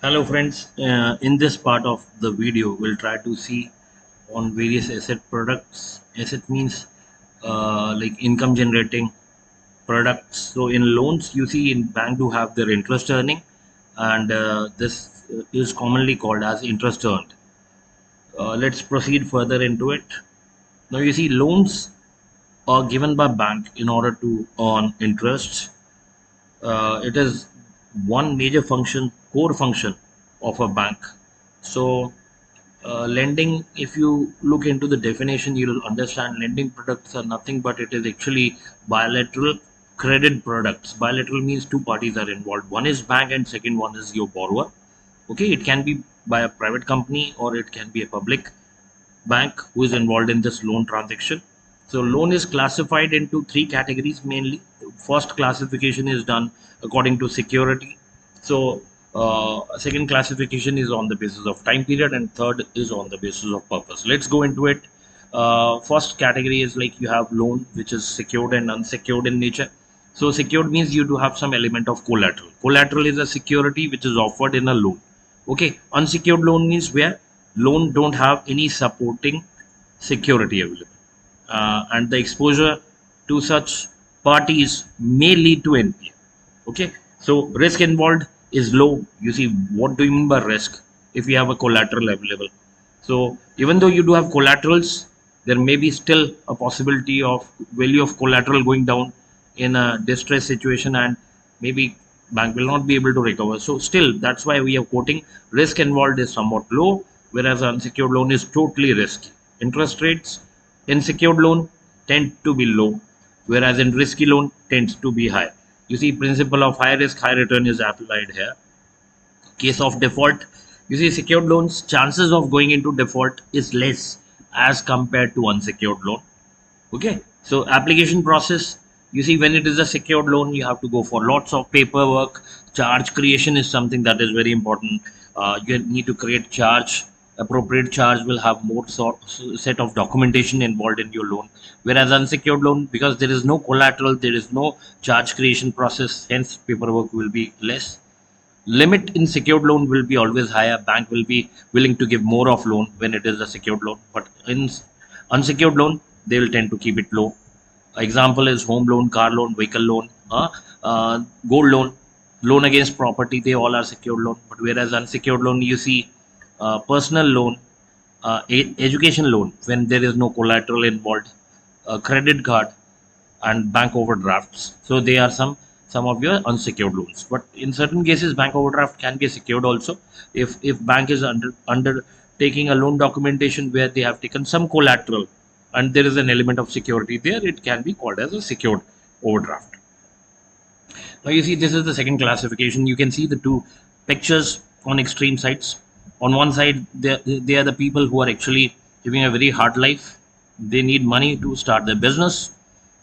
Hello friends, in this part of the video we'll try to see on various asset products. Asset means like income generating products. So in loans you see in bank do have their interest earning, and this is commonly called as interest earned. Let's proceed further into it. Now you see loans are given by bank in order to earn interest. It is one major function, core function of a bank. So lending, if you look into the definition, you'll understand lending products are nothing but it is actually bilateral credit products. Bilateral means two parties are involved. One is bank and second one is your borrower. Okay, it can be by a private company or it can be a public bank who is involved in this loan transaction. So loan is classified into three categories mainly. First classification is done according to security. So second classification is on the basis of time period, and third is on the basis of purpose. Let's go into it. First category is like you have loan which is secured and unsecured in nature. So secured means you do have some element of collateral. Collateral is a security which is offered in a loan. Okay, unsecured loan means where loan don't have any supporting security available, and the exposure to such parties may lead to NPA. Okay, so risk involved is low. You see, what do you mean by risk? If you have a collateral available, so even though you do have collaterals, there may be still a possibility of value of collateral going down in a distress situation, and maybe bank will not be able to recover. So still, that's why we are quoting risk involved is somewhat low, whereas unsecured loan is totally risky. Interest rates in secured loan tend to be low, whereas in risky loan tends to be high. You see, principle of high risk, high return is applied here. Case of default, you see, secured loans chances of going into default is less as compared to unsecured loan. Okay, so application process, you see, when it is a secured loan you have to go for lots of paperwork. Charge creation is something that is very important. You need to create charge. Appropriate charge will have more set of documentation involved in your loan, whereas unsecured loan, because there is no collateral, there is no charge creation process, hence paperwork will be less. Limit in secured loan will be always higher. Bank will be willing to give more of loan when it is a secured loan, but in unsecured loan they will tend to keep it low. Example is home loan, car loan, vehicle loan, gold loan, loan against property. They all are secured loan. But whereas unsecured loan, you see, personal loan, education loan, when there is no collateral involved, credit card, and bank overdrafts. So they are some of your unsecured loans. But in certain cases, bank overdraft can be secured also. If bank is undertaking a loan documentation where they have taken some collateral and there is an element of security there, it can be called as a secured overdraft. Now you see, this is the second classification. You can see the two pictures on extreme sides. On one side, they are the people who are actually living a very hard life. They need money to start their business.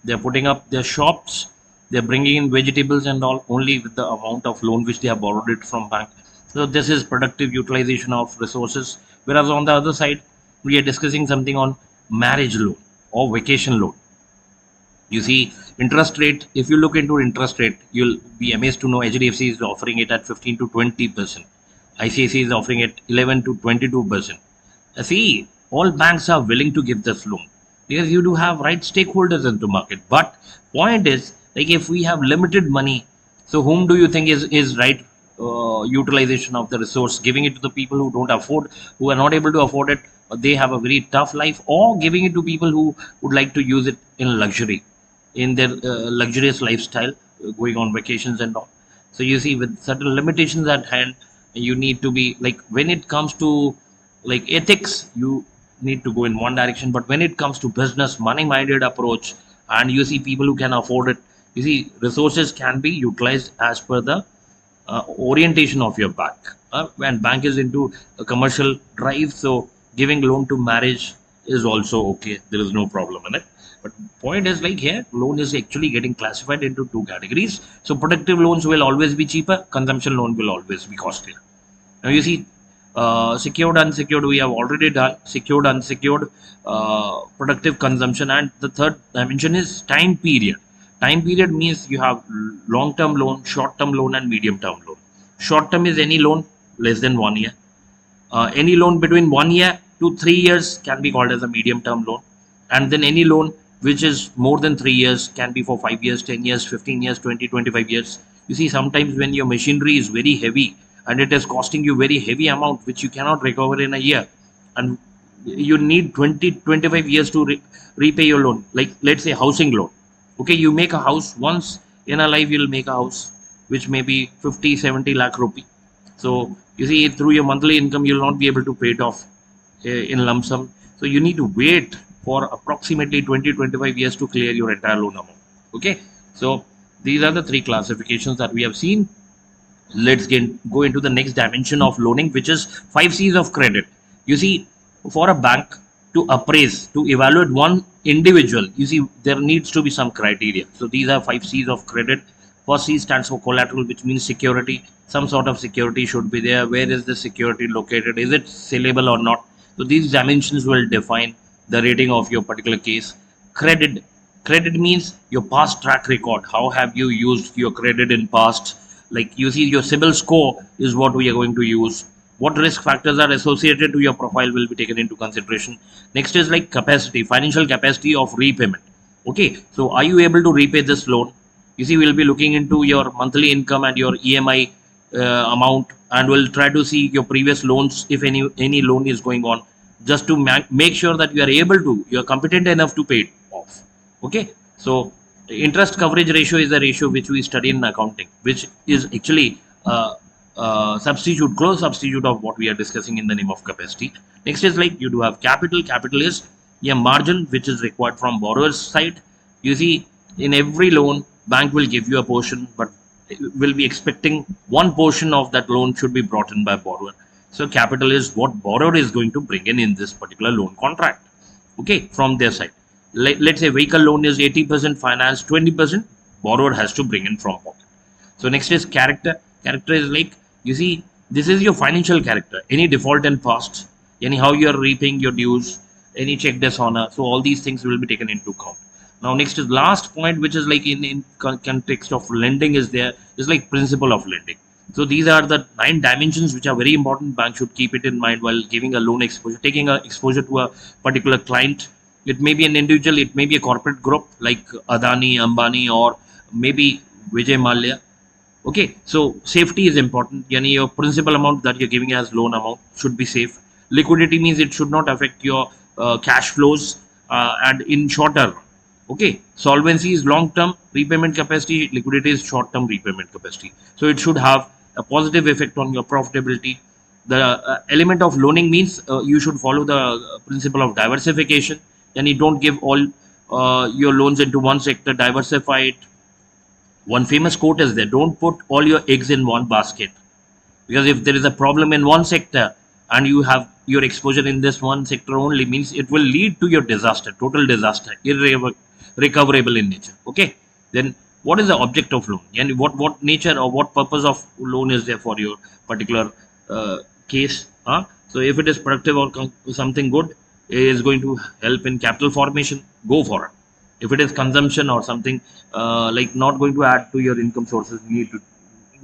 They're putting up their shops. They're bringing in vegetables and all only with the amount of loan which they have borrowed it from bank. So this is productive utilization of resources. Whereas on the other side, we are discussing something on marriage loan or vacation loan. You see, interest rate, if you look into interest rate, you'll be amazed to know HDFC is offering it at 15 to 20%. ICICI is offering it 11 to 22%. See, all banks are willing to give this loan because you do have right stakeholders in the market. But point is, like if we have limited money, so whom do you think is right utilization of the resource? Giving it to the people who don't afford, who are not able to afford it, or they have a very tough life, or giving it to people who would like to use it in luxury, in their luxurious lifestyle, going on vacations and all. So you see, with certain limitations at hand, you need to be like, when it comes to like ethics, you need to go in one direction, but when it comes to business money minded approach, and you see people who can afford it, you see, resources can be utilized as per the orientation of your bank. And bank is into a commercial drive, so giving loan to marriage is also okay. There is no problem in it. But point is, like here, loan is actually getting classified into two categories. So productive loans will always be cheaper. Consumption loan will always be costlier. Now you see, secured, unsecured, we have already done. Secured, unsecured, productive consumption, and the third dimension is time period. Time period means you have long-term loan, short-term loan, and medium-term loan. Short-term is any loan less than 1 year. Any loan between 1 year to 3 years can be called as a medium term loan. And then any loan which is more than 3 years can be for 5 years, 10 years, 15 years, 20, 25 years. You see, sometimes when your machinery is very heavy and it is costing you very heavy amount which you cannot recover in a year, and you need 20, 25 years to repay your loan. Like, let's say, housing loan. Okay, you make a house once in a life, you'll make a house which may be 50, 70 lakh rupee. So you see, through your monthly income, you'll not be able to pay it off in lump sum. So you need to wait for approximately 20, 25 years to clear your entire loan amount. Okay, so these are the three classifications that we have seen. Let's go into the next dimension of loaning, which is 5 C's of credit. You see, for a bank to appraise, to evaluate one individual, you see, there needs to be some criteria. So these are 5 C's of credit. First C stands for collateral, which means security. Some sort of security should be there. Where is the security located? Is it sellable or not? So these dimensions will define the rating of your particular case. Credit means your past track record. How have you used your credit in past? Like, you see, your CIBIL score is what we are going to use. What risk factors are associated to your profile will be taken into consideration. Next is like capacity, financial capacity of repayment. Okay, so are you able to repay this loan? You see, we'll be looking into your monthly income and your EMI amount, and we'll try to see your previous loans if any loan is going on, just to make sure that you are competent enough to pay it off. Okay, so interest coverage ratio is the ratio which we study in accounting, which is actually close substitute of what we are discussing in the name of capacity. Next is like you do have capital. Capital is a margin which is required from borrower's side. You see, in every loan, bank will give you a portion, but will be expecting one portion of that loan should be brought in by borrower. So capital is what borrower is going to bring in this particular loan contract. Okay, from their side. Let's say vehicle loan is 80% finance, 20% borrower has to bring in from pocket. So next is character. Character is like, you see, this is your financial character. Any default in past, anyhow you are repaying your dues, any check dishonor. So all these things will be taken into account. Now next is last point, which is like in context of lending is like principle of lending. So these are the 9 dimensions which are very important. Bank should keep it in mind while giving a loan exposure, taking a exposure to a particular client. It may be an individual, it may be a corporate group like Adani, Ambani, or maybe Vijay Mallya. Okay, so safety is important. Yani your principal amount that you're giving as loan amount should be safe. Liquidity means it should not affect your cash flows and in short term. Okay, solvency is long term repayment capacity, liquidity is short term repayment capacity. So it should have a positive effect on your profitability. The element of loaning means you should follow the principle of diversification, and you don't give all your loans into one sector, diversify it. One famous quote is there: don't put all your eggs in one basket, because if there is a problem in one sector and you have your exposure in this one sector only, means it will lead to your disaster, total disaster, irrecoverable in nature. Okay, then what is the object of loan, and what nature or what purpose of loan is there for your particular case? So if it is productive or something good, is going to help in capital formation, go for it. If it is consumption or something like not going to add to your income sources, you need to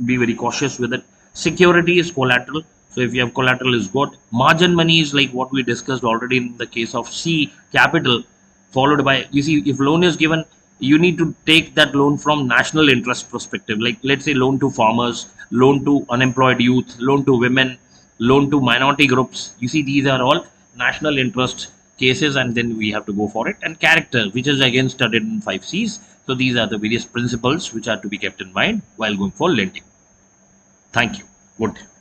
be very cautious with it. Security is collateral. So if you have collateral is good. Margin money is like what we discussed already in the case of C, capital, followed by, you see, if loan is given, you need to take that loan from national interest perspective. Like, let's say, loan to farmers, loan to unemployed youth, loan to women, loan to minority groups. You see, these are all national interest cases, and then we have to go for it. And character, which is again studied in 5 C's. So these are the various principles which are to be kept in mind while going for lending. Thank you. Good.